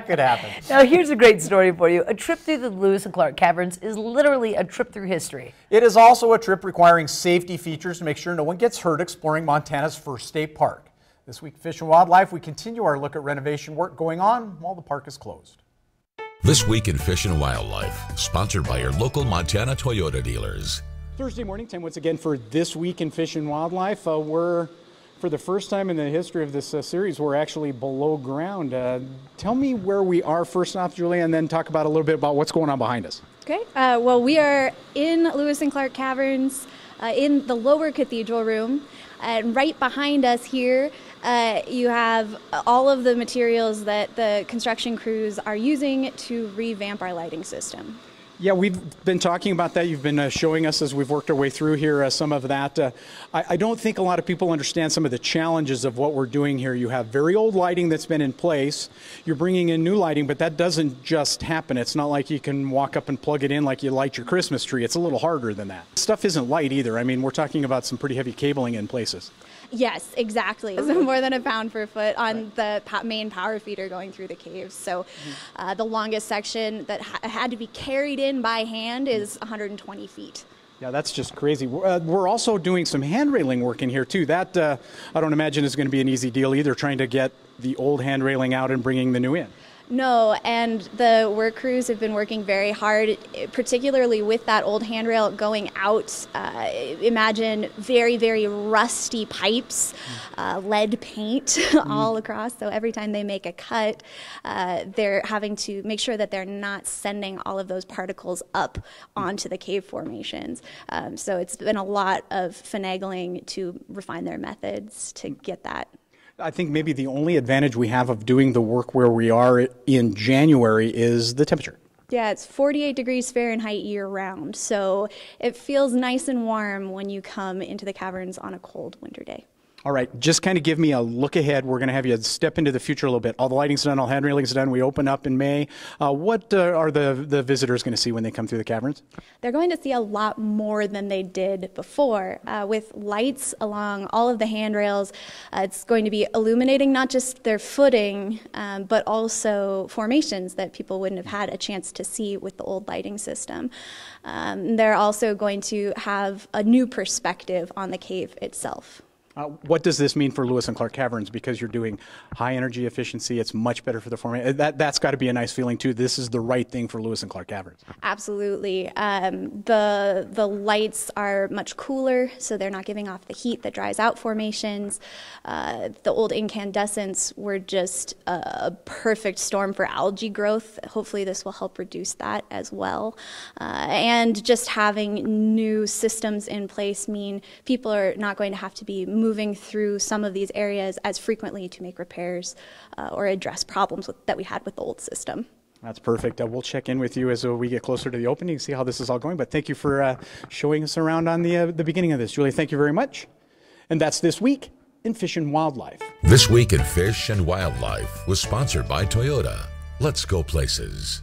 Could happen. Now here's a great story for you. A trip through the Lewis and Clark Caverns is literally a trip through history. It is also a trip requiring safety features to make sure no one gets hurt exploring Montana's first state park. This week, Fish and Wildlife, we continue our look at renovation work going on while the park is closed. This week in Fish and Wildlife, sponsored by your local Montana Toyota dealers. Thursday morning, time once again for This Week in Fish and Wildlife. For the first time in the history of this series, we're actually below ground. Tell me where we are first off, Julia, and then talk about a little bit about what's going on behind us. Okay, well, we are in Lewis and Clark Caverns in the lower Cathedral Room. And right behind us here, you have all of the materials that the construction crews are using to revamp our lighting system. Yeah, we've been talking about that. You've been showing us as we've worked our way through here some of that. I don't think a lot of people understand some of the challenges of what we're doing here. You have very old lighting that's been in place. You're bringing in new lighting, but that doesn't just happen. It's not like you can walk up and plug it in like you light your Christmas tree. It's a little harder than that. Stuff isn't light either. I mean, we're talking about some pretty heavy cabling in places. Yes, exactly. So more than a pound per foot on the main power feeder going through the caves. So the longest section that had to be carried in by hand is 120 feet. Yeah, that's just crazy. We're also doing some hand railing work in here too. That I don't imagine is going to be an easy deal either, trying to get the old hand railing out and bringing the new in. No, and the work crews have been working very hard, particularly with that old handrail going out. Imagine very, very rusty pipes, lead paint all across. So every time they make a cut, they're having to make sure that they're not sending all of those particles up onto the cave formations. So it's been a lot of finagling to refine their methods to get that. I think maybe the only advantage we have of doing the work where we are in January is the temperature. Yeah, it's 48 degrees Fahrenheit year-round, so it feels nice and warm when you come into the caverns on a cold winter day. All right, just kind of give me a look ahead. We're going to have you step into the future a little bit. All the lighting's done, all hand railing's done. We open up in May. What are the visitors going to see when they come through the caverns? They're going to see a lot more than they did before. With lights along all of the handrails, it's going to be illuminating not just their footing, but also formations that people wouldn't have had a chance to see with the old lighting system. They're also going to have a new perspective on the cave itself. What does this mean for Lewis and Clark Caverns? Because you're doing high energy efficiency, it's much better for the formation. That's got to be a nice feeling too. This is the right thing for Lewis and Clark Caverns. Absolutely. The lights are much cooler, so they're not giving off the heat that dries out formations. The old incandescents were just a perfect storm for algae growth. Hopefully this will help reduce that as well. And just having new systems in place mean people are not going to have to be moving through some of these areas as frequently to make repairs or address problems that we had with the old system. That's perfect. We'll check in with you as we get closer to the opening, see how this is all going. But thank you for showing us around on the beginning of this. Julie, thank you very much. And that's This Week in Fish and Wildlife. This Week in Fish and Wildlife was sponsored by Toyota. Let's go places.